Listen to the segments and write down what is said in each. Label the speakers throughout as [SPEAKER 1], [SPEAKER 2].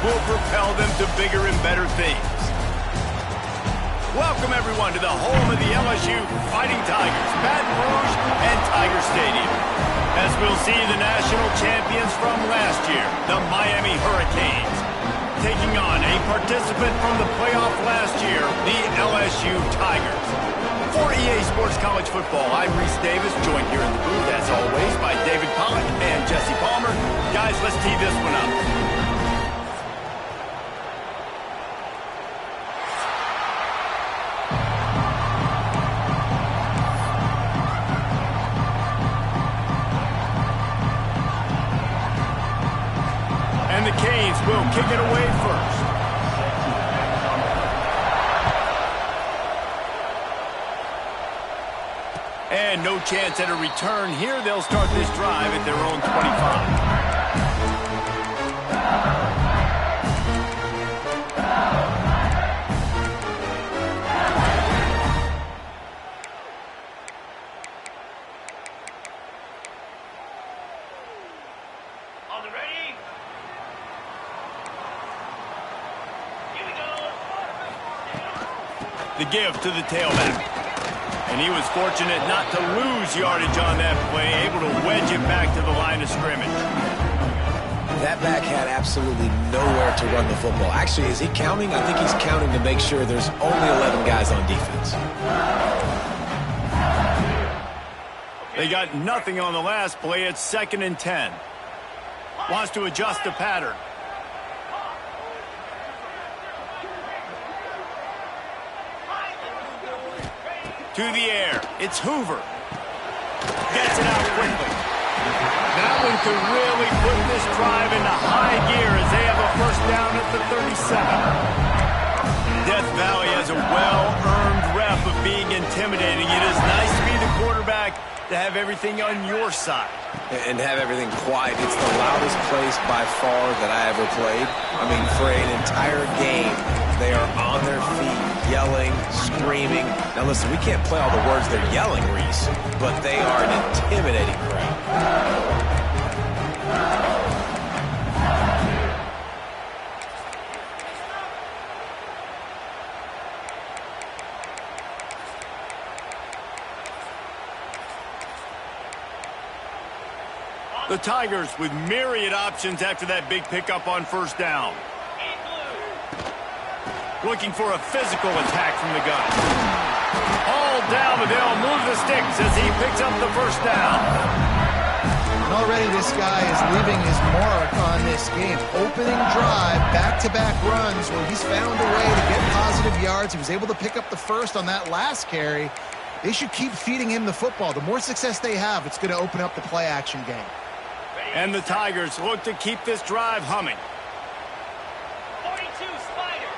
[SPEAKER 1] will propel them to bigger and better things. Welcome, everyone, to the home of the LSU Fighting Tigers, Baton Rouge and Tiger Stadium. As we'll see the national champions from last year, the Miami Hurricanes, taking on a participant from the playoff last year, the LSU Tigers. For EA Sports College Football, I'm Reese Davis, joined here in the booth, as always, by David Pollack and Jesse Palmer. Guys, let's tee this one up. And the Canes will kick it away first. And no chance at a return here. They'll start this drive at their own 25.
[SPEAKER 2] On the ready? Here we go.
[SPEAKER 1] The give to the tailback. And he was fortunate not to lose yardage on that play, able to wedge it back to the line of scrimmage.
[SPEAKER 3] That back had absolutely nowhere to run the football. Actually, is he counting? I think he's counting to make sure there's only 11 guys on defense.
[SPEAKER 1] They got nothing on the last play. It's 2nd and 10. Wants to adjust the pattern. To the air. It's Hoover. Gets it out quickly. That one could really put this drive into high gear as they have a first down at the 37. Death Valley has a well-earned rep of being intimidating. It is nice to be the quarterback to have everything on your side.
[SPEAKER 3] And have everything quiet. It's the loudest place by far that I ever played. I mean, for an entire game, they are on their feet, yelling, screaming. Now listen, we can't play all the words they're yelling, Reese, but they are an intimidating crowd.
[SPEAKER 1] The Tigers with myriad options after that big pickup on first down. Looking for a physical attack from the gun. All down, but they'll move the sticks as he picks up the first down.
[SPEAKER 4] And already this guy is leaving his mark on this game. Opening drive, back-to-back runs where he's found a way to get positive yards. He was able to pick up the first on that last carry. They should keep feeding him the football. The more success they have, it's going to open up the play-action game.
[SPEAKER 1] And the Tigers look to keep this drive humming.
[SPEAKER 2] 42 Spider.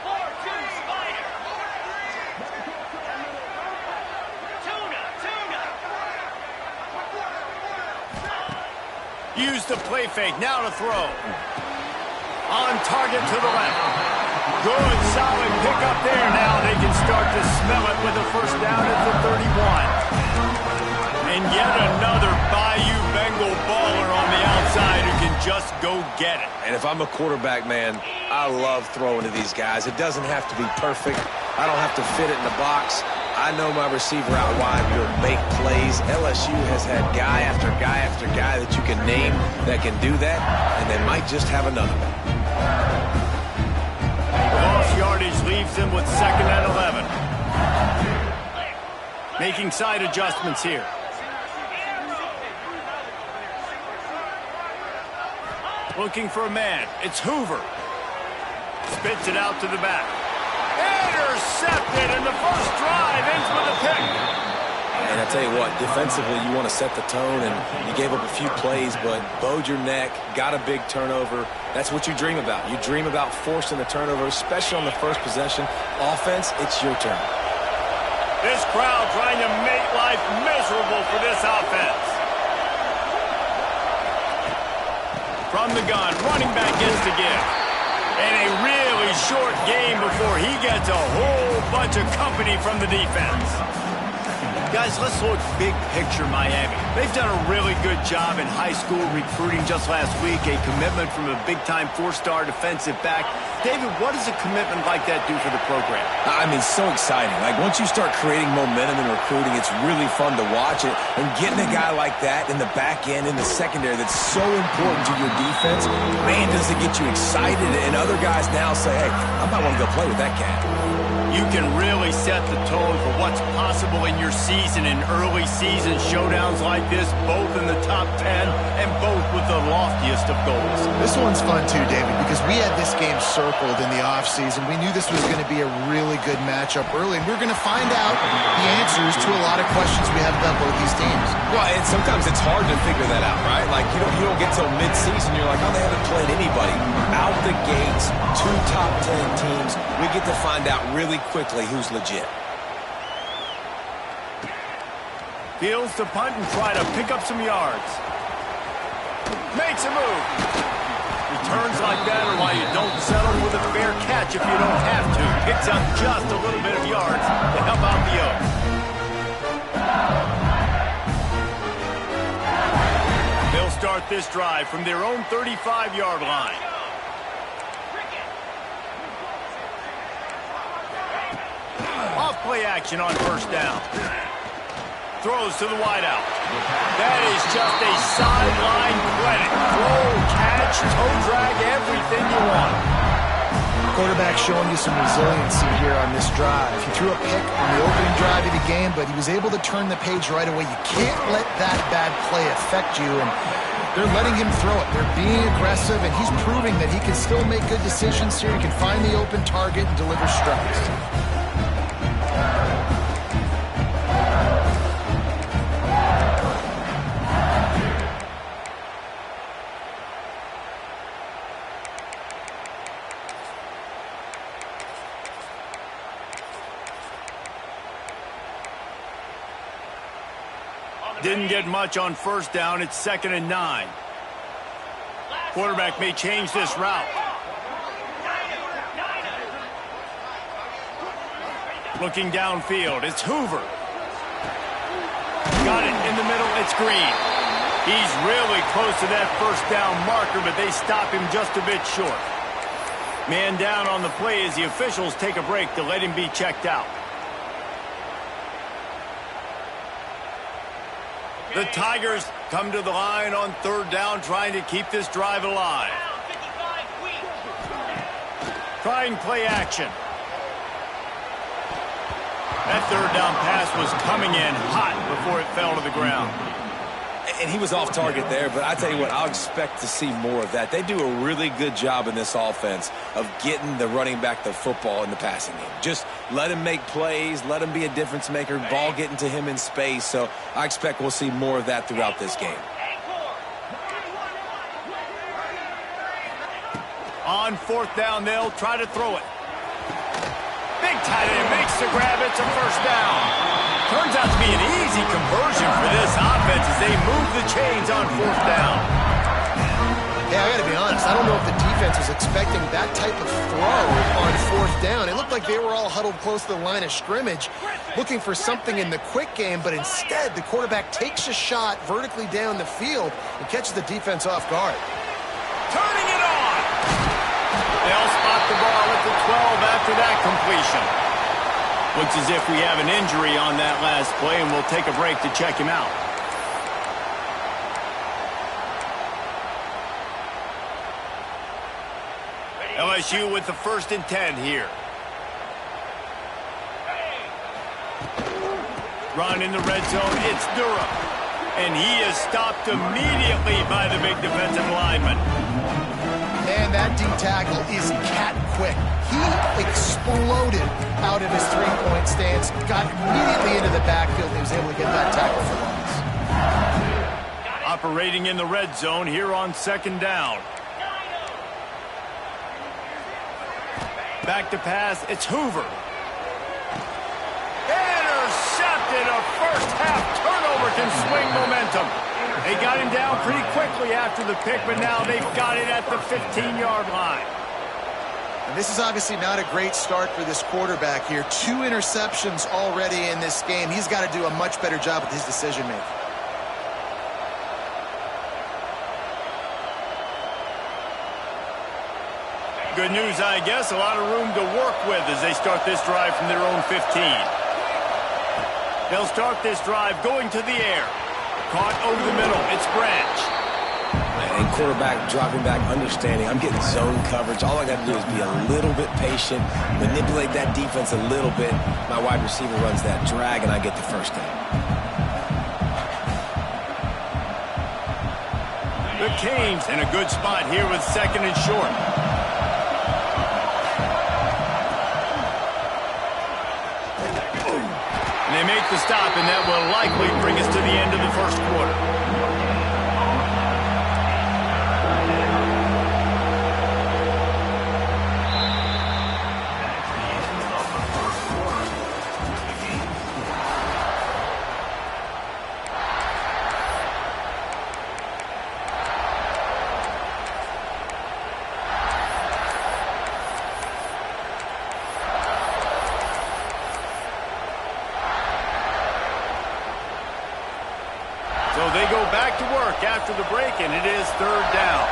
[SPEAKER 2] 4-2 Spider. Tuna.
[SPEAKER 1] Use the play fake. Now to throw. On target to the left. Good, solid pickup there. Now they can start to smell it with a first down at the 31. And yet another Bayou Bengal baller on the outside who can just go get it.
[SPEAKER 3] And if I'm a quarterback, man, I love throwing to these guys. It doesn't have to be perfect. I don't have to fit it in the box. I know my receiver out wide will make plays. LSU has had guy after guy after guy that you can name that can do that, and they might just have another one.
[SPEAKER 1] Lost yardage leaves them with 2nd and 11. Making side adjustments here. Looking for a man. It's Hoover. Spits it out to the back. Intercepted, and the first drive ends with a pick.
[SPEAKER 3] And I tell you what, defensively, you want to set the tone, and you gave up a few plays, but bowed your neck, got a big turnover. That's what you dream about. You dream about forcing the turnover, especially on the first possession. Offense, it's your turn.
[SPEAKER 1] This crowd trying to make life miserable for this offense. From the gun, running back gets the give. And a really short game before he gets a whole bunch of company from the defense. Guys, let's look big picture Miami. They've done a really good job in high school recruiting just last week, a commitment from a big-time four-star defensive back. David, what does a commitment like that do for the program?
[SPEAKER 3] I mean, so exciting. Like, once you start creating momentum in recruiting, it's really fun to watch it. And getting a guy like that in the back end, in the secondary, that's so important to your defense, man, does it get you excited. And other guys now say, hey, I might want to go play with that cat.
[SPEAKER 1] You can really set the tone for what's possible in your season in early season showdowns like this, both in the top 10 and both with the loftiest of goals.
[SPEAKER 4] This one's fun too, David, because we had this game circled in the offseason. We knew this was going to be a really good matchup early, and we're going to find out the answers to a lot of questions we have about both these teams.
[SPEAKER 3] Well, and sometimes it's hard to figure that out, right? Like, you don't get till mid-season, you're like, oh, they haven't played anybody. Out the gates, 2 top 10 teams, we get to find out really quickly who's legit.
[SPEAKER 1] Fields to punt and try to pick up some yards. Makes a move. Returns like that are why you don't settle with a fair catch if you don't have to. Picks up just a little bit of yards to help out the Oaks. They'll start this drive from their own 35-yard line. Off play action on first down. Throws to the wideout. That is just a sideline credit. Throw, catch, toe drag, everything you want.
[SPEAKER 4] Quarterback showing you some resiliency here on this drive. He threw a pick on the opening drive of the game, but he was able to turn the page right away. You can't let that bad play affect you, and they're letting him throw it. They're being aggressive, and he's proving that he can still make good decisions here. He can find the open target and deliver strikes.
[SPEAKER 1] Didn't get much on first down. It's 2nd and 9. Quarterback may change this route. Looking downfield, it's Hoover. Got it in the middle, it's Green. He's really close to that first down marker, but they stop him just a bit short. Man down on the play as the officials take a break to let him be checked out. The Tigers come to the line on 3rd down, trying to keep this drive alive. Trying play action. That 3rd down pass was coming in hot before it fell to the ground.
[SPEAKER 3] And he was off target there, but I tell you what, I'll expect to see more of that. They do a really good job in this offense of getting the running back the football in the passing game. Just let him make plays, let him be a difference maker, ball getting to him in space. So I expect we'll see more of that throughout this game.
[SPEAKER 1] On 4th down, they'll try to throw it. Big tight end makes the grab. It's a first down. Turns out to be an easy conversion for this offense as they move the chains on 4th down.
[SPEAKER 4] Hey, I got to be honest. I don't know if the defense was expecting that type of throw on 4th down. It looked like they were all huddled close to the line of scrimmage, looking for something in the quick game, but instead the quarterback takes a shot vertically down the field and catches the defense off guard.
[SPEAKER 1] Turning it on. They'll spot the ball at the 12 after that completion. Looks as if we have an injury on that last play, and we'll take a break to check him out. LSU with the 1st and 10 here. Run in the red zone, it's Durham. And he is stopped immediately by the big defensive lineman.
[SPEAKER 4] Man, that D tackle is cat quick. He exploded out of his three-point stance, got immediately into the backfield, and he was able to get that tackle for loss.
[SPEAKER 1] Operating in the red zone here on 2nd down. Back to pass, it's Hoover. Intercepted, a first-half turnover can swing momentum. They got him down pretty quickly after the pick, but now they've got it at the 15-yard line.
[SPEAKER 4] And this is obviously not a great start for this quarterback here. 2 interceptions already in this game. He's got to do a much better job with his decision-making.
[SPEAKER 1] Good news, I guess. A lot of room to work with as they start this drive from their own 15. They'll start this drive going to the air. Caught over the middle. It's Branch.
[SPEAKER 3] And quarterback dropping back, understanding I'm getting zone coverage. All I got to do is be a little bit patient, manipulate that defense a little bit. My wide receiver runs that drag, and I get the first down.
[SPEAKER 1] The Canes in a good spot here with 2nd and short. They make the stop, and that will likely bring us to the end of the first quarter. So they go back to work after the break, and it is 3rd down.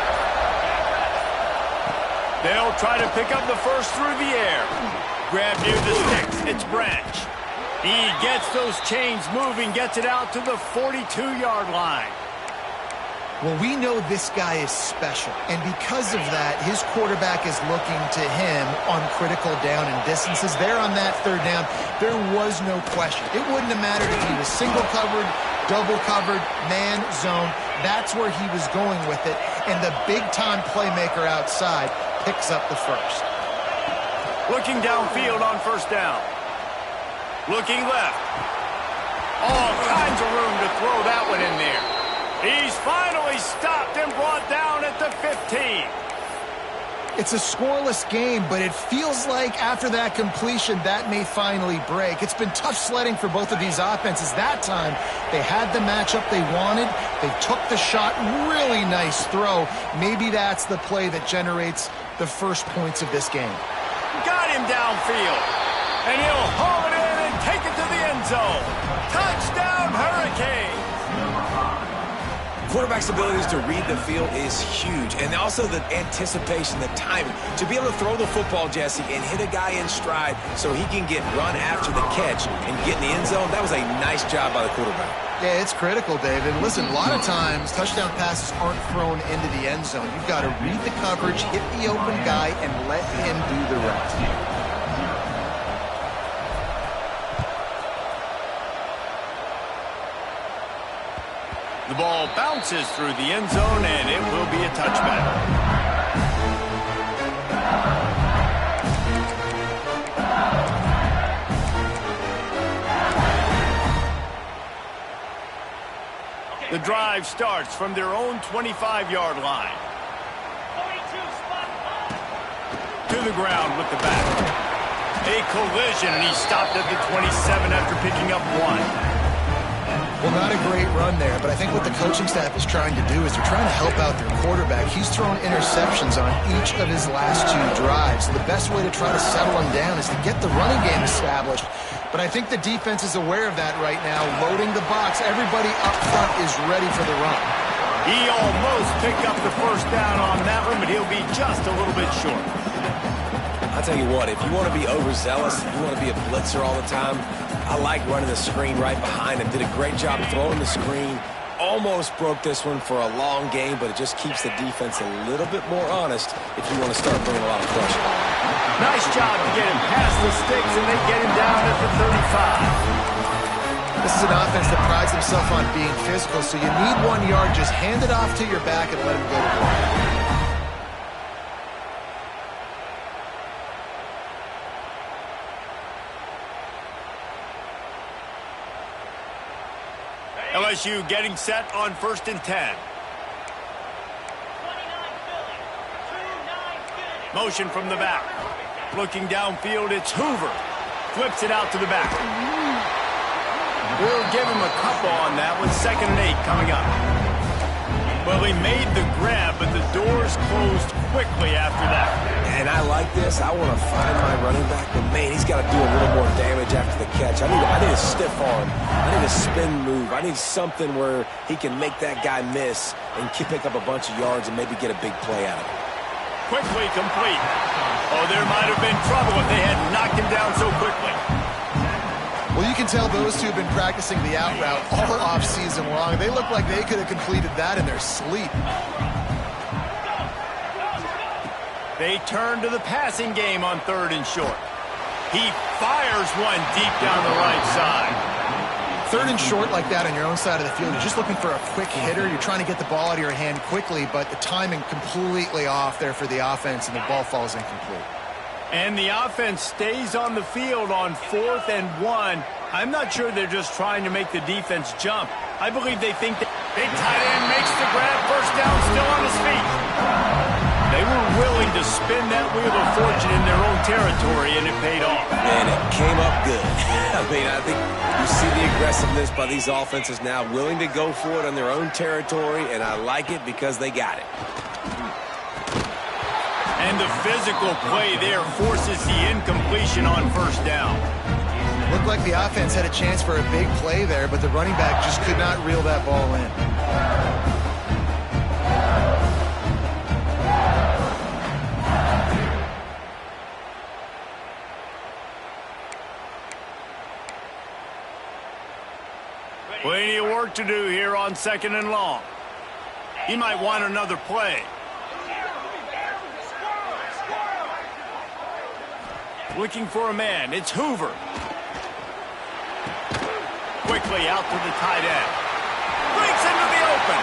[SPEAKER 1] They'll try to pick up the first through the air. Grab near the sticks. It's Branch. He gets those chains moving, gets it out to the 42-yard line.
[SPEAKER 4] Well, we know this guy is special, and because of that, his quarterback is looking to him on critical down and distances. There on that 3rd down, there was no question. It wouldn't have mattered if he was single covered, double covered, man, zone. That's where he was going with it, and the big-time playmaker outside picks up the first.
[SPEAKER 1] Looking downfield on 1st down. Looking left. All kinds of room to throw that one in there. He's finally stopped and brought down at the 15.
[SPEAKER 4] It's a scoreless game, but it feels like after that completion, that may finally break. It's been tough sledding for both of these offenses. That time, they had the matchup they wanted. They took the shot. Really nice throw. Maybe that's the play that generates the first points of this game.
[SPEAKER 1] Got him downfield. And he'll haul it in and take it to the end zone. Touchdown, Hurricanes.
[SPEAKER 3] Quarterback's abilities to read the field is huge, and also the anticipation, the timing. To be able to throw the football, Jesse, and hit a guy in stride so he can get run after the catch and get in the end zone, that was a nice job by the quarterback.
[SPEAKER 4] Yeah, it's critical, David. Listen, a lot of times touchdown passes aren't thrown into the end zone. You've got to read the coverage, hit the open guy, and let him do the rest.
[SPEAKER 1] The ball bounces through the end zone, and it will be a touchback. The drive starts from their own 25-yard line.
[SPEAKER 2] 42, spot
[SPEAKER 1] To the ground with the back. A collision, and he stopped at the 27 after picking up 1.
[SPEAKER 4] Well, not a great run there, but I think what the coaching staff is trying to do is they're trying to help out their quarterback. He's thrown interceptions on each of his last 2 drives. So the best way to try to settle him down is to get the running game established. But I think the defense is aware of that right now, loading the box. Everybody up front is ready for the run.
[SPEAKER 1] He almost picked up the first down on that one, but he'll be just a little bit short.
[SPEAKER 3] I'll tell you what, if you want to be overzealous, if you want to be a blitzer all the time, I like running the screen right behind him. Did a great job throwing the screen. Almost broke this one for a long game, but it just keeps the defense a little bit more honest if you want to start bringing a lot of pressure.
[SPEAKER 1] Nice job to get him past the sticks, and they get him down at the 35.
[SPEAKER 4] This is an offense that prides himself on being physical, so you need 1 yard. Just hand it off to your back and let him go to work.
[SPEAKER 1] LSU getting set on 1st and 10.
[SPEAKER 2] 29 Philly. 29 Philly.
[SPEAKER 1] Motion from the back. Looking downfield, it's Hoover. Flips it out to the back. We'll give him a couple on that with 2nd and 8 coming up. Well, he made the grab, but the doors closed quickly after that.
[SPEAKER 3] And I like this. I want to find my running back, but man, he's got to do a little more damage after the catch. I need a stiff arm. I need a spin move. I need something where he can make that guy miss and pick up a bunch of yards and maybe get a big play out of it.
[SPEAKER 1] Quickly complete. Oh, there might have been trouble if they had knocked him down so quickly.
[SPEAKER 4] Well, you can tell those two have been practicing the out route all off-season long. They look like they could have completed that in their sleep.
[SPEAKER 1] They turn to the passing game on 3rd and short. He fires one deep down the right side.
[SPEAKER 4] 3rd and short like that on your own side of the field, you're just looking for a quick hitter. You're trying to get the ball out of your hand quickly, but the timing completely off there for the offense, and the ball falls incomplete.
[SPEAKER 1] And the offense stays on the field on 4th and 1. I'm not sure they're just trying to make the defense jump. I believe they think that big tight end makes the grab, first down, still on his feet. They were willing to spin that wheel of fortune in their own territory, and it paid off.
[SPEAKER 3] And it came up good. I mean, I think you see the aggressiveness by these offenses now, willing to go for it on their own territory, and I like it because they got it.
[SPEAKER 1] And the physical play there forces the incompletion on first down.
[SPEAKER 4] Looked like the offense had a chance for a big play there, but the running back just could not reel that ball in.
[SPEAKER 1] Plenty of work to do here on 2nd and long. He might want another play. Looking for a man. It's Hoover. Quickly out to the tight end. Breaks into the open.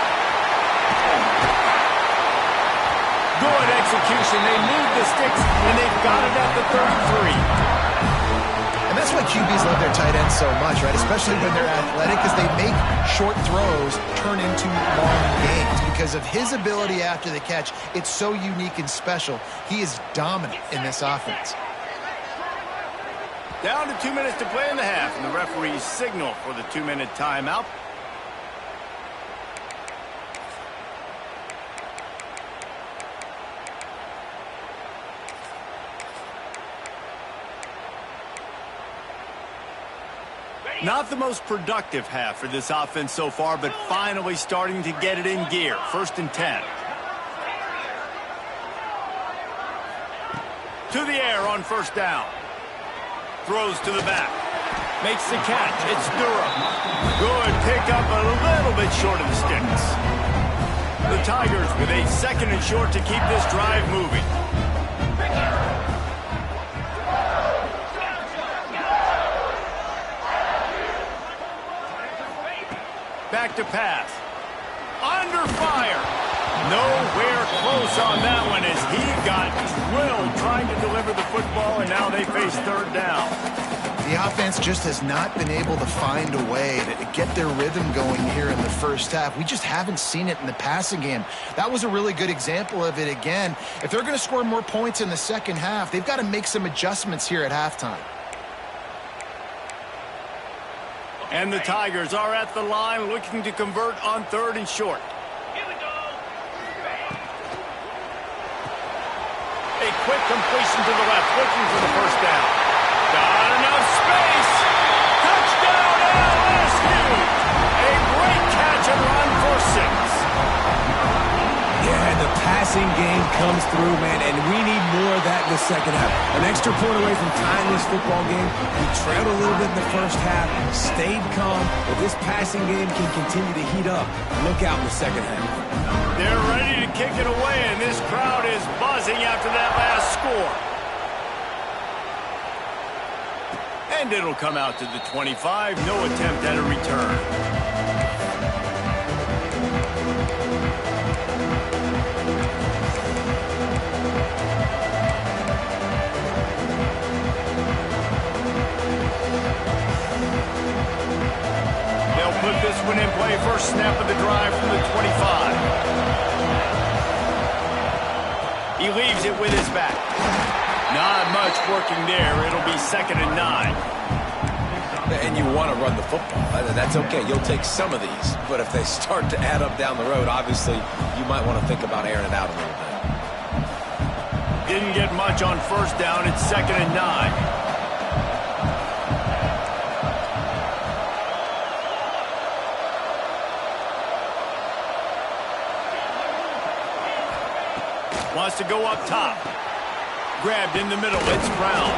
[SPEAKER 1] Good execution. They move the sticks, and they've got it at the 33.
[SPEAKER 4] And that's why QBs love their tight ends so much, right? Especially when they're athletic, because they make short throws turn into long gains. Because of his ability after the catch, it's so unique and special. He is dominant in this offense.
[SPEAKER 1] Down to 2 minutes to play in the half, and the referees signal for the 2-minute timeout. Not the most productive half for this offense so far, but finally starting to get it in gear. 1st and 10. To the air on 1st down. Throws to the back. Makes the catch. It's Durham. Good pickup, a little bit short of the sticks. The Tigers with a 2nd and short to keep this drive moving. Back to pass. Under fire. Nowhere close on that one as he got drilled trying to deliver the football, and now they face 3rd down.
[SPEAKER 4] The offense just has not been able to find a way to get their rhythm going here in the first half. We just haven't seen it in the passing game. That was a really good example of it again. If they're going to score more points in the second half, they've got to make some adjustments here at halftime.
[SPEAKER 1] And the Tigers are at the line looking to convert on 3rd and short. A quick completion to the left, looking for the first down. Got enough space. Touchdown, LSU. A great catch and run for 6.
[SPEAKER 3] Yeah, and the passing game comes through, man, and we need more of that in the second half. An extra point away from tying this football game. We trailed a little bit in the first half, stayed calm, but this passing game can continue to heat up. Look out in the second half.
[SPEAKER 1] They're ready to kick it away, and this crowd is buzzing after that last score. And it'll come out to the 25. No attempt at a return. They'll put this one in play. First snap of the drive from the 25. He leaves it with his back. Not much working there. It'll be 2nd and 9.
[SPEAKER 3] And you want to run the football. That's okay. You'll take some of these. But if they start to add up down the road, obviously, you might want to think about airing it out a little bit.
[SPEAKER 1] Didn't get much on first down. It's 2nd and 9. Wants to go up top. Grabbed in the middle. It's Brown.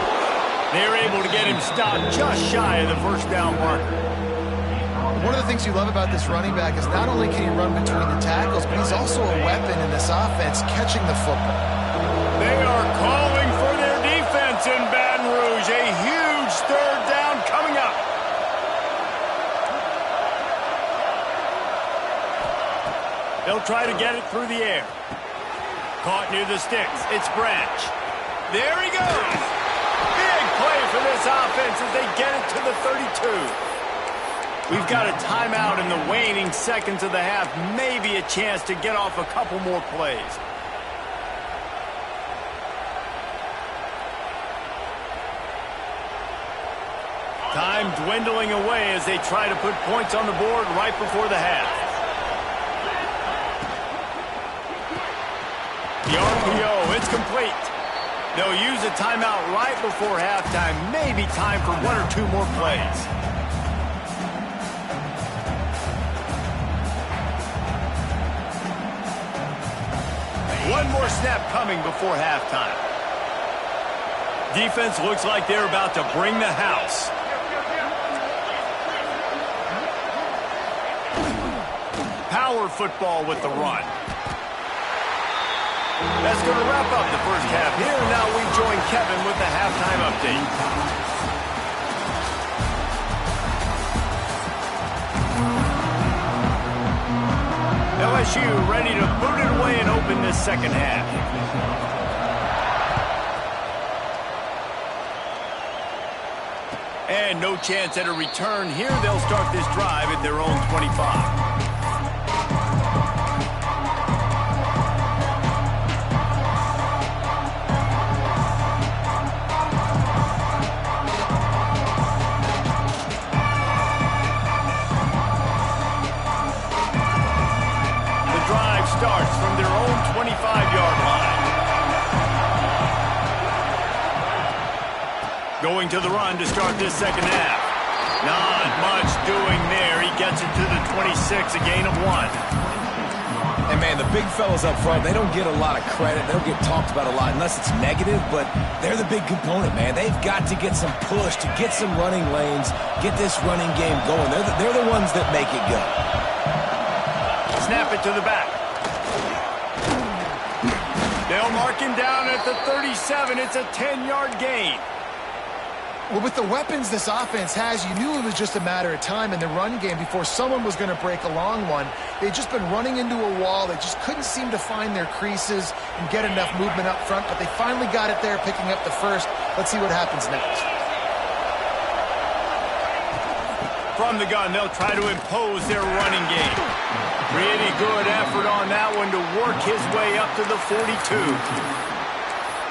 [SPEAKER 1] They're able to get him stopped just shy of the first down marker.
[SPEAKER 4] One of the things you love about this running back is not only can he run between the tackles, but he's also a weapon in this offense catching the football.
[SPEAKER 1] They are calling for their defense in Baton Rouge. A huge 3rd down coming up. They'll try to get it through the air. Caught near the sticks. It's Branch. There he goes. Big play for this offense as they get it to the 32. We've got a timeout in the waning seconds of the half. Maybe a chance to get off a couple more plays. Time dwindling away as they try to put points on the board right before the half. The RPO, it's complete. They'll use a timeout right before halftime. Maybe time for 1 or 2 more plays. One more snap coming before halftime. Defense looks like they're about to bring the house. Power football with the run. That's going to wrap up the first half here. Now we join Kevin with the halftime update. LSU ready to boot it away and open this second half. And no chance at a return here. They'll start this drive at their own 25. Starts from their own 25-yard line. Going to the run to start this second half. Not much doing there. He gets it to the 26, a gain of 1.
[SPEAKER 3] And, man, the big fellas up front, they don't get a lot of credit. They don't get talked about a lot unless it's negative, but they're the big component, man. They've got to get some push, to get some running lanes, get this running game going. They're the ones that make it go.
[SPEAKER 1] Snap it to the back. They'll mark him down at the 37. It's a 10-yard gain.
[SPEAKER 4] Well, with the weapons this offense has, you knew it was just a matter of time in the run game before someone was going to break a long one. They'd just been running into a wall. They just couldn't seem to find their creases and get enough movement up front, but they finally got it there, picking up the first. Let's see what happens next.
[SPEAKER 1] From the gun, they'll try to impose their running game. Pretty good effort on that one to work his way up to the 42.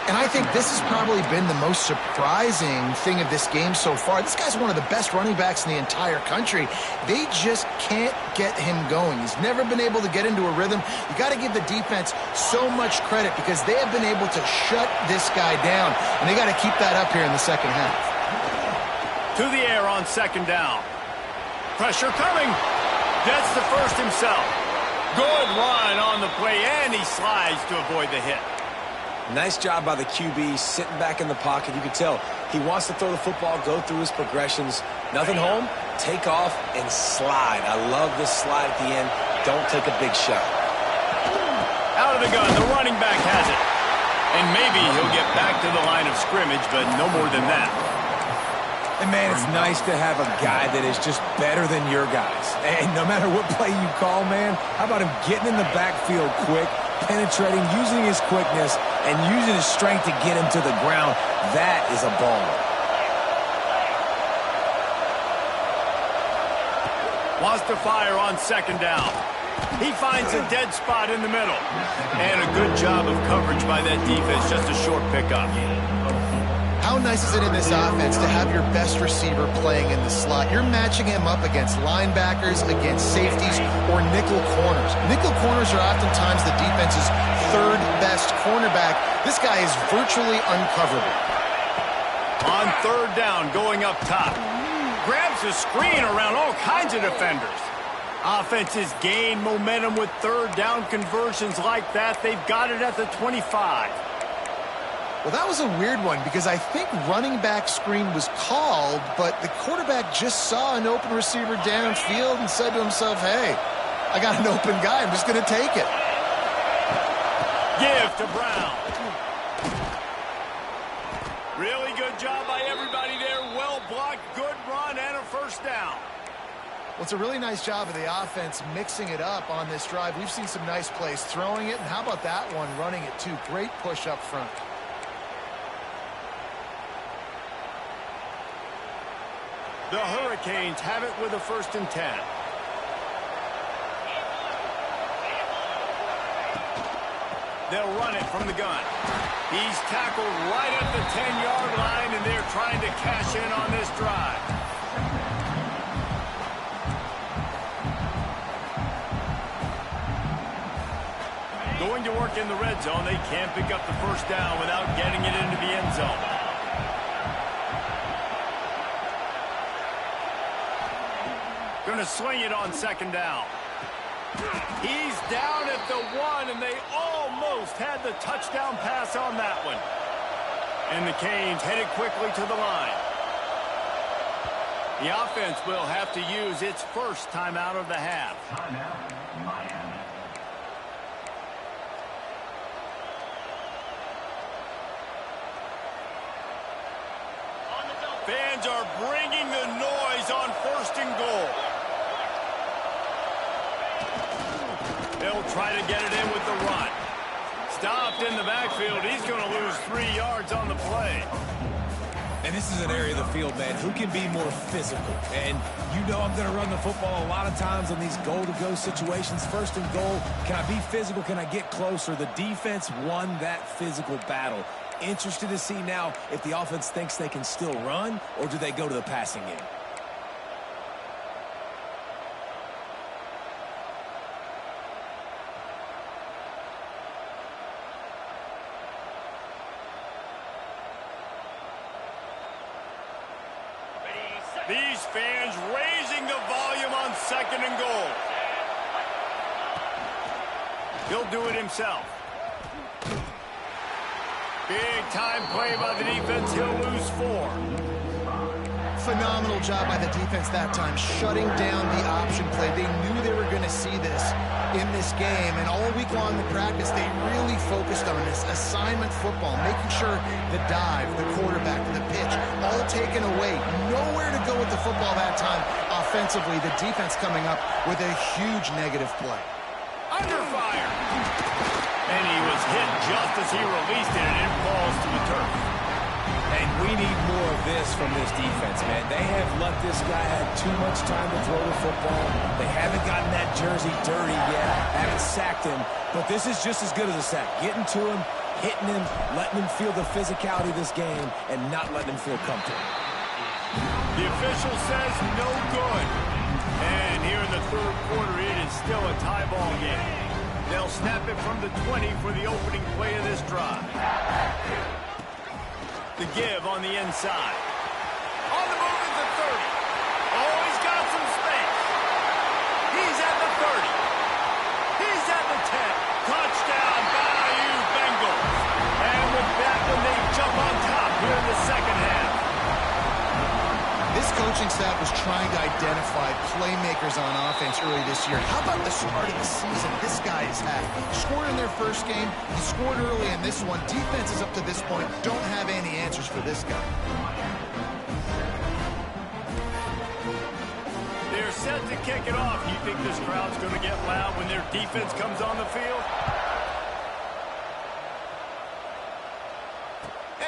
[SPEAKER 4] And I think this has probably been the most surprising thing of this game so far. This guy's one of the best running backs in the entire country. They just can't get him going. He's never been able to get into a rhythm. You got to give the defense so much credit because they have been able to shut this guy down, and they got to keep that up here in the second half.
[SPEAKER 1] To the air on second down. Pressure coming. Gets the first himself. Good run on the play, and he slides to avoid the hit.
[SPEAKER 3] Nice job by the QB, sitting back in the pocket. You can tell he wants to throw the football, go through his progressions. Nothing home, take off, and slide. I love this slide at the end. Don't take a big shot.
[SPEAKER 1] Out of the gun, the running back has it. And maybe he'll get back to the line of scrimmage, but no more than that.
[SPEAKER 3] And, man, it's nice to have a guy that is just better than your guys. And no matter what play you call, man, how about him getting in the backfield quick, penetrating, using his quickness, and using his strength to get him to the ground? That is a baller.
[SPEAKER 1] Wants to fire on second down. He finds a dead spot in the middle. And a good job of coverage by that defense, just a short pickup.
[SPEAKER 4] How How nice is it in this offense to have your best receiver playing in the slot? You're matching him up against linebackers, against safeties, or nickel corners. Nickel corners are oftentimes the defense's third best cornerback. This guy is virtually uncoverable.
[SPEAKER 1] On third down, going up top. Grabs a screen around all kinds of defenders. Offenses gain momentum with third down conversions like that. They've got it at the 25.
[SPEAKER 4] Well, that was a weird one because I think running back screen was called, but the quarterback just saw an open receiver downfield and said to himself, hey, I got an open guy. I'm just going to take it.
[SPEAKER 1] Give to Brown. Really good job by everybody there. Well blocked, good run, and a first down.
[SPEAKER 4] Well, it's a really nice job of the offense mixing it up on this drive. We've seen some nice plays throwing it, and how about that one running it too? Great push up front.
[SPEAKER 1] The Hurricanes have it with a 1st and 10. They'll run it from the gun. He's tackled right at the 10-yard line, and they're trying to cash in on this drive. Going to work in the red zone. They can't pick up the first down without getting it into the end zone. Going to swing it on 2nd down. He's down at the 1, and they almost had the touchdown pass on that one. And the Canes headed quickly to the line. The offense will have to use its first timeout of the half.
[SPEAKER 5] Timeout, Miami.
[SPEAKER 1] Fans are bringing the noise on 1st and goal. They'll try to get it in with the run. Stopped in the backfield. He's going to lose 3 yards on the play.
[SPEAKER 6] And this is an area of the field, man, who can be more physical. And you know I'm going to run the football a lot of times in these goal-to-go situations. 1st and goal, can I be physical? Can I get closer? The defense won that physical battle. Interested to see now if the offense thinks they can still run, or do they go to the passing game?
[SPEAKER 1] These fans raising the volume on 2nd and goal. He'll do it himself. Big time play by the defense. He'll lose 4.
[SPEAKER 4] Phenomenal job by the defense that time, shutting down the option play. They knew they were going to see this in this game, and all week long in practice, they really focused on this assignment football, making sure the dive, the quarterback, the pitch, all taken away. Nowhere to go with the football that time. Offensively, the defense coming up with a huge negative play.
[SPEAKER 1] Under fire. And he was hit just as he released it, and it falls to the turf.
[SPEAKER 6] And we need more of this from this defense, man. They have let this guy have too much time to throw the football. They haven't gotten that jersey dirty yet, haven't sacked him. But this is just as good as a sack. Getting to him, hitting him, letting him feel the physicality of this game, and not letting him feel comfortable.
[SPEAKER 1] The official says no good. And here in the 3rd quarter, it is still a tie ball game. They'll snap it from the 20 for the opening play of this drive. The give on the inside. On the move at the 30. Oh, he's got some space. He's at the 30. He's at the 10. Touchdown, Bayou Bengals. And with that one, they jump on top here in the 2nd half.
[SPEAKER 4] This coaching staff was trying to identify playmakers on offense early this year. How about the start of the season this guy has had? Scored in their first game. He scored early in this one. Defenses up to this point don't have any answers for this guy.
[SPEAKER 1] They're set to kick it off. You think this crowd's going to get loud when their defense comes on the field?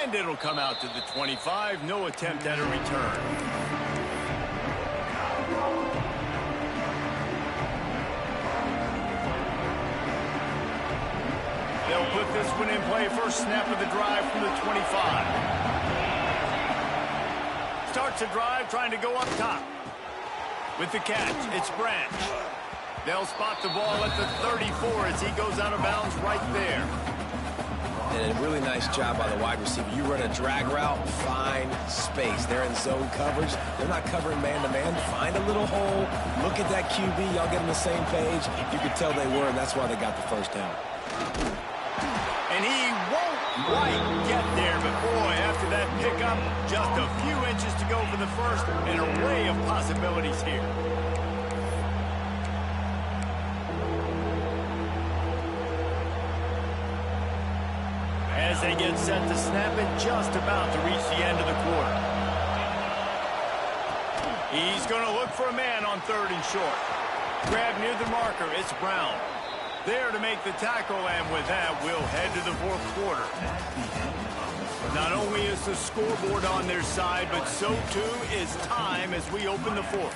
[SPEAKER 1] And it'll come out to the 25. No attempt at a return. They'll put this one in play. First snap of the drive from the 25. starts a drive trying to go up top. With the catch, it's Branch. They'll spot the ball at the 34 as he goes out of bounds right there.
[SPEAKER 3] And a really nice job by the wide receiver. You run a drag route, find space. They're in zone coverage. They're not covering man-to-man. Find a little hole. Look at that QB. Y'all get on the same page. You could tell they were, and that's why they got the first down.
[SPEAKER 1] And he won't quite get there, but boy, after that pickup, just a few inches to go for the first, an array of possibilities here. As they get set to snap it, just about to reach the end of the quarter. He's going to look for a man on 3rd and short. Grab near the marker, it's Brown. There to make the tackle, and with that, we'll head to the 4th quarter. Not only is the scoreboard on their side, but so too is time as we open the 4th.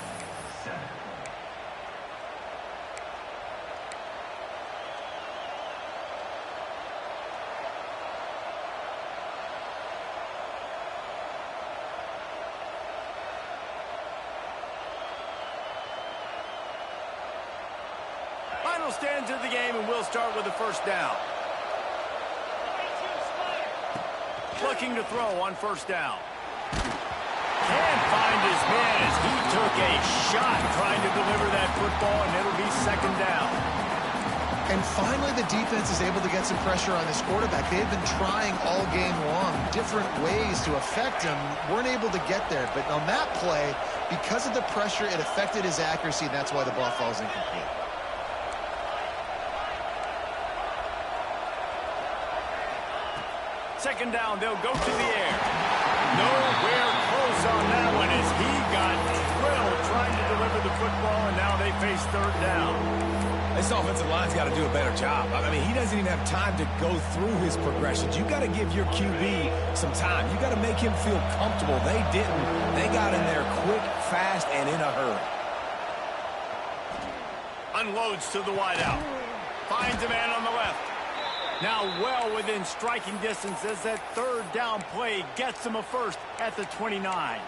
[SPEAKER 1] Final stands of the game, and we'll start with the first down. Looking to throw on first down. Can't find his man as he took a shot trying to deliver that football, and it'll be 2nd down.
[SPEAKER 4] And finally, the defense is able to get some pressure on this quarterback. They've been trying all game long different ways to affect him. Weren't able to get there. But on that play, because of the pressure, it affected his accuracy, and that's why the ball falls incomplete.
[SPEAKER 1] Second down, they'll go to the air. Nowhere close on that one as he got drilled trying to deliver the football, and now they face 3rd down.
[SPEAKER 6] This offensive line's got to do a better job. I mean, he doesn't even have time to go through his progressions. You got to give your QB some time. You got to make him feel comfortable. They didn't. They got in there quick, fast, and in a hurry.
[SPEAKER 1] Unloads to the wideout. Finds a man on the left. Now well within striking distance as that 3rd down play gets him a first at the 29.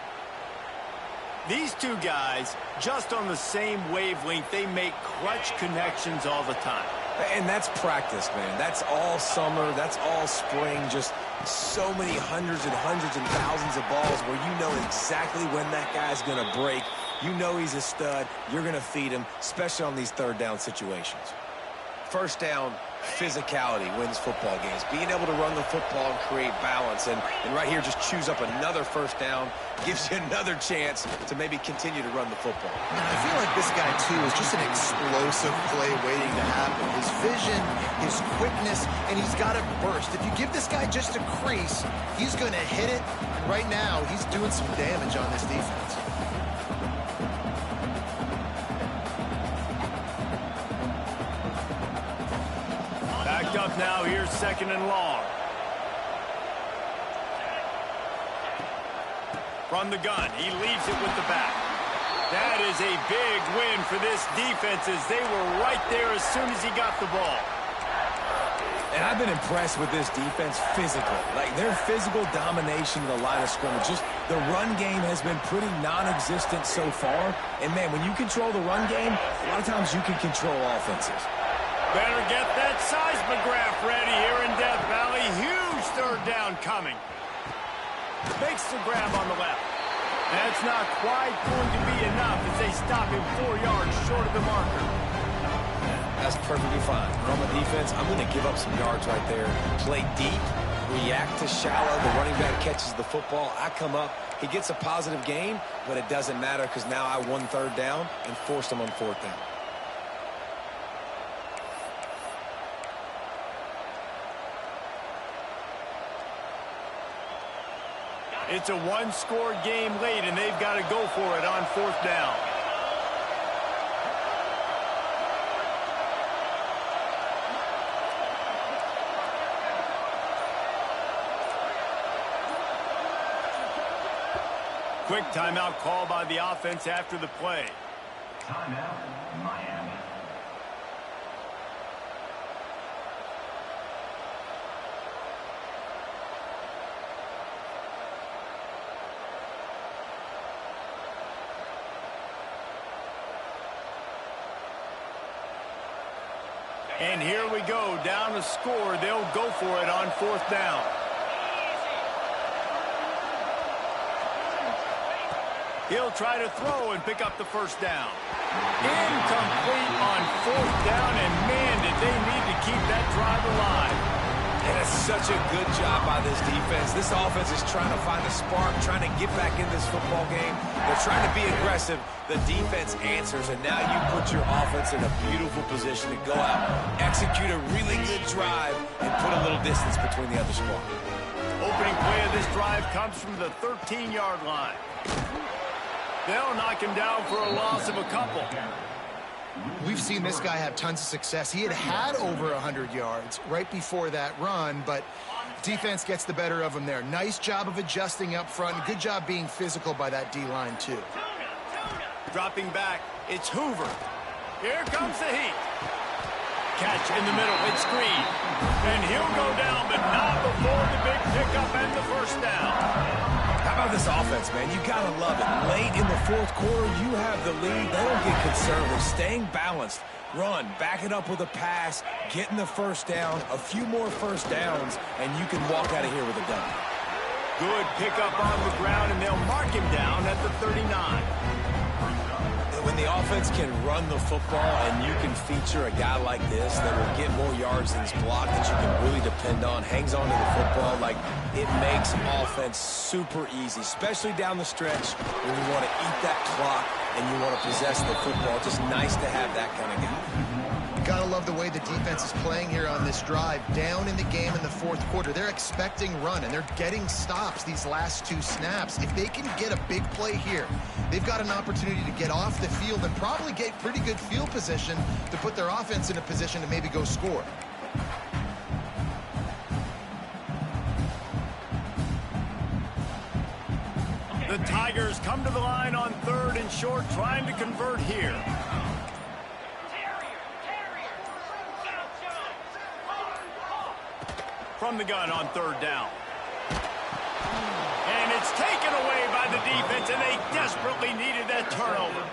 [SPEAKER 1] These two guys, just on the same wavelength, they make clutch connections all the time.
[SPEAKER 3] And that's practice, man. That's all summer. That's all spring. Just so many hundreds and thousands of balls where you know exactly when that guy's going to break. You know he's a stud. You're going to feed him, especially on these 3rd down situations. First down, physicality wins football games. Being able to run the football and create balance. And right here, just choose up another first down. Gives you another chance to maybe continue to run the football.
[SPEAKER 4] And I feel like this guy, too, is just an explosive play waiting to happen. His vision, his quickness, and he's got it burst. If you give this guy just a crease, he's going to hit it. And right now, he's doing some damage on this defense.
[SPEAKER 1] Backed up now, here's 2nd and long. From the gun, he leaves it with the back. That is a big win for this defense as they were right there as soon as he got the ball.
[SPEAKER 6] And I've been impressed with this defense physically. Like, their physical domination of the line of scrimmage. Just the run game has been pretty non-existent so far. And, man, when you control the run game, a lot of times you can control offenses.
[SPEAKER 1] Better get that seismograph ready here in Death Valley. Huge 3rd down coming. Makes the grab on the left. That's not quite going to be enough as they stop him 4 yards short of the marker.
[SPEAKER 3] That's perfectly fine. From a defense, I'm going to give up some yards right there. Play deep, react to shallow. The running back catches the football. I come up. He gets a positive gain, but it doesn't matter because now I won 3rd down and forced him on 4th down.
[SPEAKER 1] It's a one-score game late, and they've got to go for it on 4th down. Quick timeout call by the offense after the play.
[SPEAKER 5] Timeout, Miami.
[SPEAKER 1] And here we go, down to score. They'll go for it on 4th down. He'll try to throw and pick up the 1st down. Incomplete on 4th down, and man, did they need to keep that drive alive.
[SPEAKER 3] And it's such a good job by this defense. This offense is trying to find a spark, trying to get back in this football game. They're trying to be aggressive. The defense answers, and now you put your offense in a beautiful position to go out, execute a really good drive, and put a little distance between the other squad.
[SPEAKER 1] Opening play of this drive comes from the 13-yard line. They'll knock him down for a loss of a couple.
[SPEAKER 4] We've seen this guy have tons of success. He had over 100 yards right before that run, but defense gets the better of him there. Nice job of adjusting up front. Good job being physical by that D-line, too.
[SPEAKER 1] Dropping back, it's Hoover. Here comes the heat. Catch in the middle, it's Green. And he'll go down, but not before the big pickup and the 1st down.
[SPEAKER 3] How about this offense, man? You got to love it. Late in the 4th quarter, you have the lead. They don't get conservative. Staying balanced. Run, back it up with a pass, getting the 1st down, a few more 1st downs, and you can walk out of here with a dub.
[SPEAKER 1] Good pickup on the ground, and they'll mark him down at the 39.
[SPEAKER 3] When the offense can run the football and you can feature a guy like this that will get more yards than his block that you can really depend on, hangs on to the football, like it makes offense super easy, especially down the stretch when you want to eat that clock and you want to possess the football. Just nice to have that kind of guy.
[SPEAKER 4] Gotta love the way the defense is playing here on this drive. Down in the game in the 4th quarter. They're expecting run, and they're getting stops these last 2 snaps. If they can get a big play here, they've got an opportunity to get off the field and probably get pretty good field position to put their offense in a position to maybe go score.
[SPEAKER 1] The Tigers come to the line on 3rd and short, trying to convert here. From the gun on 3rd down. And it's taken away by the defense, and they desperately needed that turnover.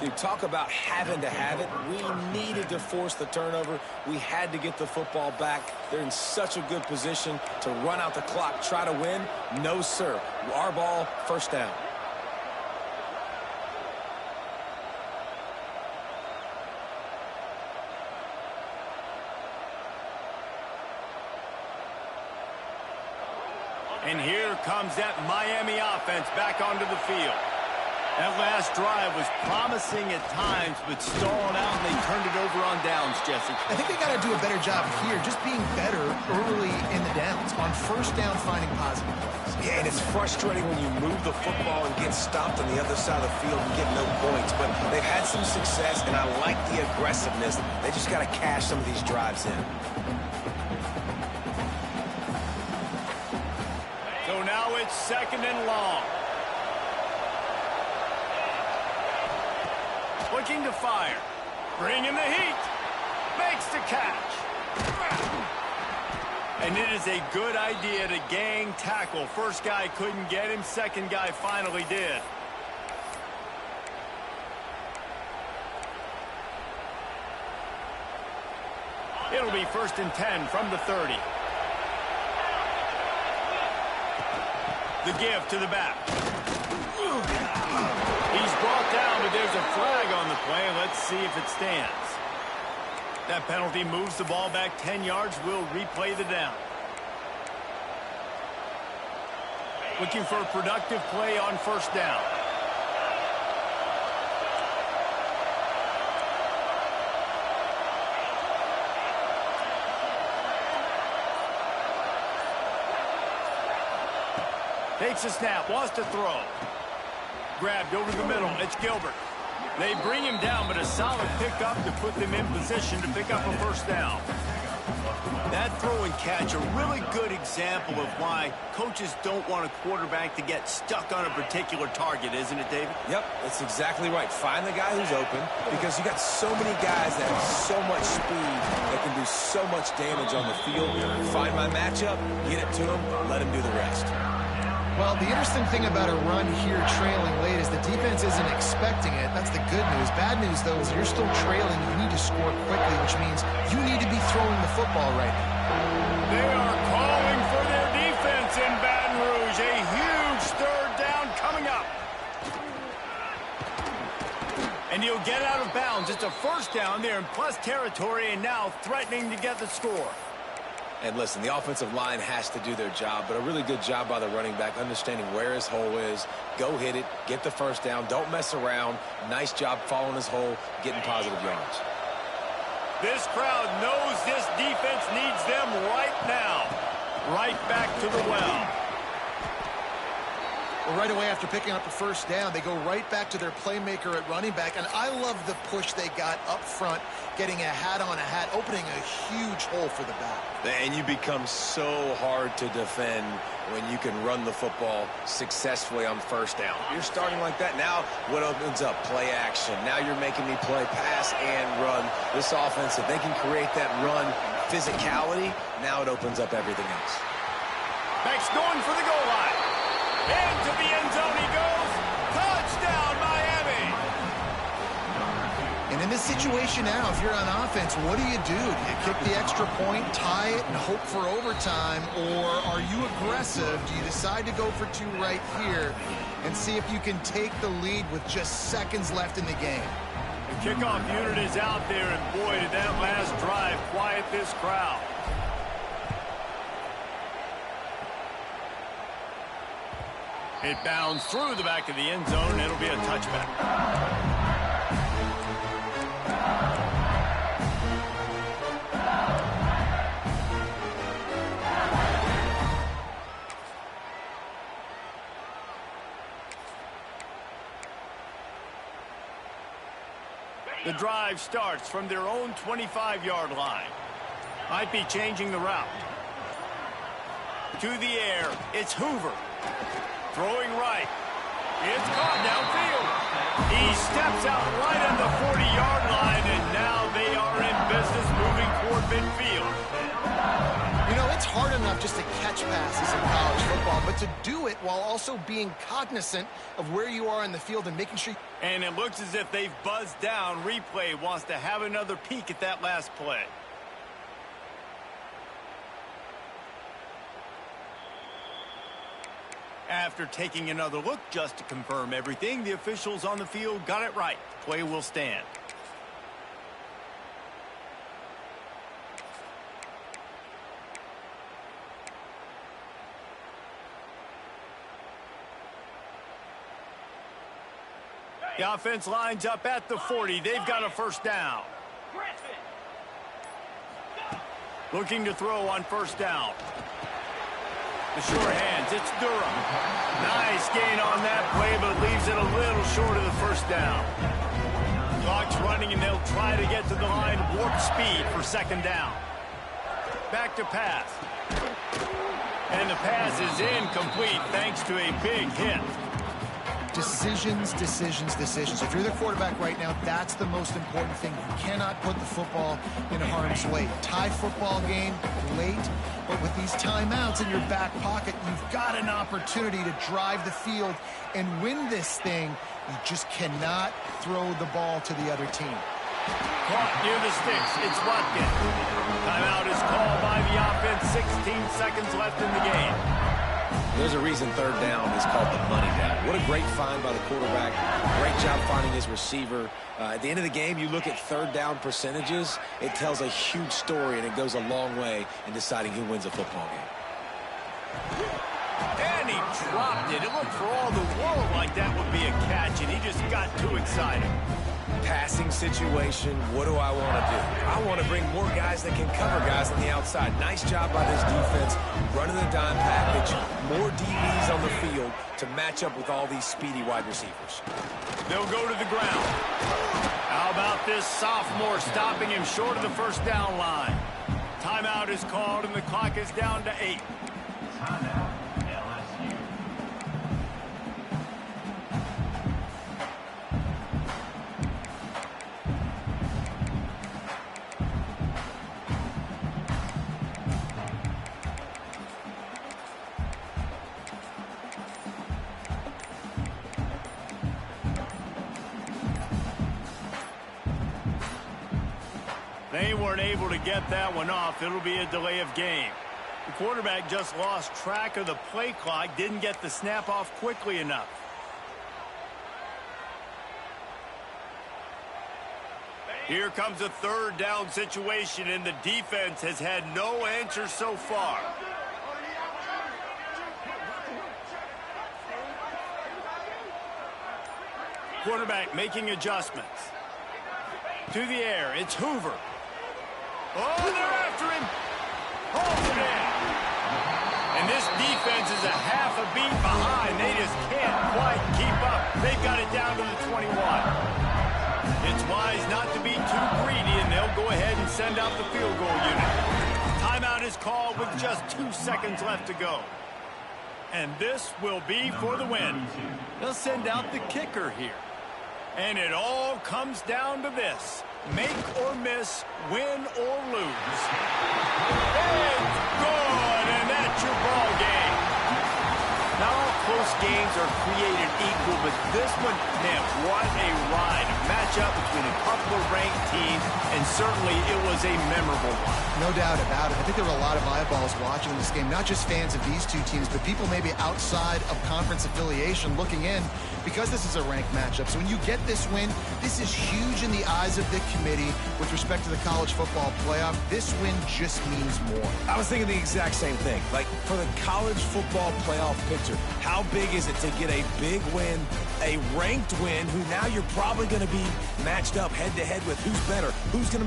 [SPEAKER 3] Dude, talk about having to have it. We needed to force the turnover. We had to get the football back. They're in such a good position to run out the clock, try to win. No, sir. Our ball, 1st down.
[SPEAKER 1] And here comes that Miami offense back onto the field. That last drive was promising at times, but stalling out, and they turned it over on downs, Jesse.
[SPEAKER 4] I think they got to do a better job here, just being better early in the downs. On 1st down, finding positive plays.
[SPEAKER 3] Yeah, and it's frustrating when you move the football and get stopped on the other side of the field and get no points. But they've had some success, and I like the aggressiveness. They just got to cash some of these drives in.
[SPEAKER 1] So now it's 2nd and long. Looking to fire. Bringing the heat. Makes the catch. And it is a good idea to gang tackle. First guy couldn't get him. Second guy finally did. It'll be 1st and 10 from the 30. The give to the back. He's brought down, but there's a flag on the play. Let's see if it stands. That penalty moves the ball back 10 yards. We'll replay the down. Looking for a productive play on 1st down. Takes a snap, wants to throw. Grabbed over the middle, it's Gilbert. They bring him down, but a solid pickup to put them in position to pick up a 1st down. That throw and catch, a really good example of why coaches don't want a quarterback to get stuck on a particular target, isn't it, David?
[SPEAKER 3] Yep, that's exactly right. Find the guy who's open, because you got so many guys that have so much speed that can do so much damage on the field. Find my matchup, get it to him, let him do the rest.
[SPEAKER 4] Well, the interesting thing about a run here trailing late is the defense isn't expecting it. That's the good news. Bad news, though, is you're still trailing. You need to score quickly, which means you need to be throwing the football right now.
[SPEAKER 1] They are calling for their defense in Baton Rouge. A huge third down coming up. And he'll get out of bounds. It's a first down there in plus territory and now threatening to get the score.
[SPEAKER 3] And listen, the offensive line has to do their job, but a really good job by the running back understanding where his hole is. Go hit it, get the first down, don't mess around. Nice job following his hole, getting positive yards.
[SPEAKER 1] This crowd knows this defense needs them right now. Right back to the well.
[SPEAKER 4] Well, right away after picking up the first down, they go right back to their playmaker at running back. And I love the push they got up front, getting a hat on a hat, opening a huge hole for the back.
[SPEAKER 3] And you become so hard to defend when you can run the football successfully on first down. You're starting like that. Now what opens up? Play action. Now you're making me play pass and run. This offense, if they can create that run physicality, now it opens up everything else.
[SPEAKER 1] Beck's going for the goal line. Into the end zone he goes. Touchdown, Miami.
[SPEAKER 4] And in this situation now, if you're on offense, what do? Do you kick the extra point, tie it, and hope for overtime? Or are you aggressive? Do you decide to go for two right here and see if you can take the lead with just seconds left in the game?
[SPEAKER 1] The kickoff unit is out there, and boy, did that last drive quiet this crowd. It bounds through the back of the end zone, and it'll be a touchback. The drive starts from their own 25-yard line. Might be changing the route. To the air, it's Hoover. Throwing right. It's caught downfield. He steps out right on the 40-yard line, and now they are in business moving toward midfield.
[SPEAKER 4] You know, it's hard enough just to catch passes in college football, but to do it while also being cognizant of where you are in the field and making sure...
[SPEAKER 1] And it looks as if they've buzzed down. Replay wants to have another peek at that last play. After taking another look just to confirm everything, the officials on the field got it right. Play will stand. The offense lines up at the 40. They've got a first down. Looking to throw on first down. The short hands, it's Durham. Nice gain on that play, but leaves it a little short of the first down. Clock's running, and they'll try to get to the line warp speed for second down. Back to pass. And the pass is incomplete thanks to a big hit.
[SPEAKER 4] Decisions, decisions, decisions. If you're the quarterback right now, that's the most important thing. You cannot put the football in harm's way. Tie football game late, but with these timeouts in your back pocket, you've got an opportunity to drive the field and win this thing. You just cannot throw the ball to the other team.
[SPEAKER 1] Caught near the sticks. It's Watkins. Timeout is called by the offense. 16 seconds left in the game.
[SPEAKER 3] There's a reason third down is called the money down. What a great find by the quarterback. Great job finding his receiver. At the end of the game, you look at third down percentages. It tells a huge story, and it goes a long way in deciding who wins a football game.
[SPEAKER 1] And he dropped it. It looked for all the world like that would be a catch, and he just got too excited.
[SPEAKER 3] Passing situation, what do I want to do? I want to bring more guys that can cover guys on the outside. Nice job by this defense, running the dime package, more DBs on the field to match up with all these speedy wide receivers.
[SPEAKER 1] They'll go to the ground. How about this sophomore stopping him short of the first down line? Timeout is called, and the clock is down to 8.
[SPEAKER 5] Timeout, LSU.
[SPEAKER 1] They weren't able to get that one off. It'll be a delay of game. The quarterback just lost track of the play clock, didn't get the snap off quickly enough. Here comes a third down situation, and the defense has had no answer so far. Quarterback making adjustments. To the air, it's Hoover. Oh, they're after him. Holds it in. And this defense is a half a beat behind. They just can't quite keep up. They've got it down to the 21. It's wise not to be too greedy, and they'll go ahead and send out the field goal unit. Timeout is called with just 2 seconds left to go. And this will be for the win. They'll send out the kicker here. And it all comes down to this. Make or miss, win or lose. It's good, and that's your ball game. Not all close games are created equal, but this one, man, what a ride. A matchup between a couple of ranked teams, and certainly it was a memorable one.
[SPEAKER 4] No doubt about it. I think there were a lot of eyeballs watching this game, not just fans of these two teams, but people maybe outside of conference affiliation looking in because this is a ranked matchup. So when you get this win, this is huge in the eyes of the committee with respect to the college football playoff. This win just means more.
[SPEAKER 6] I was thinking the exact same thing. Like, for the college football playoff picture, how big is it to get a big win, a ranked win, who now you're probably going to be matched up head-to-head with who's better, who's going to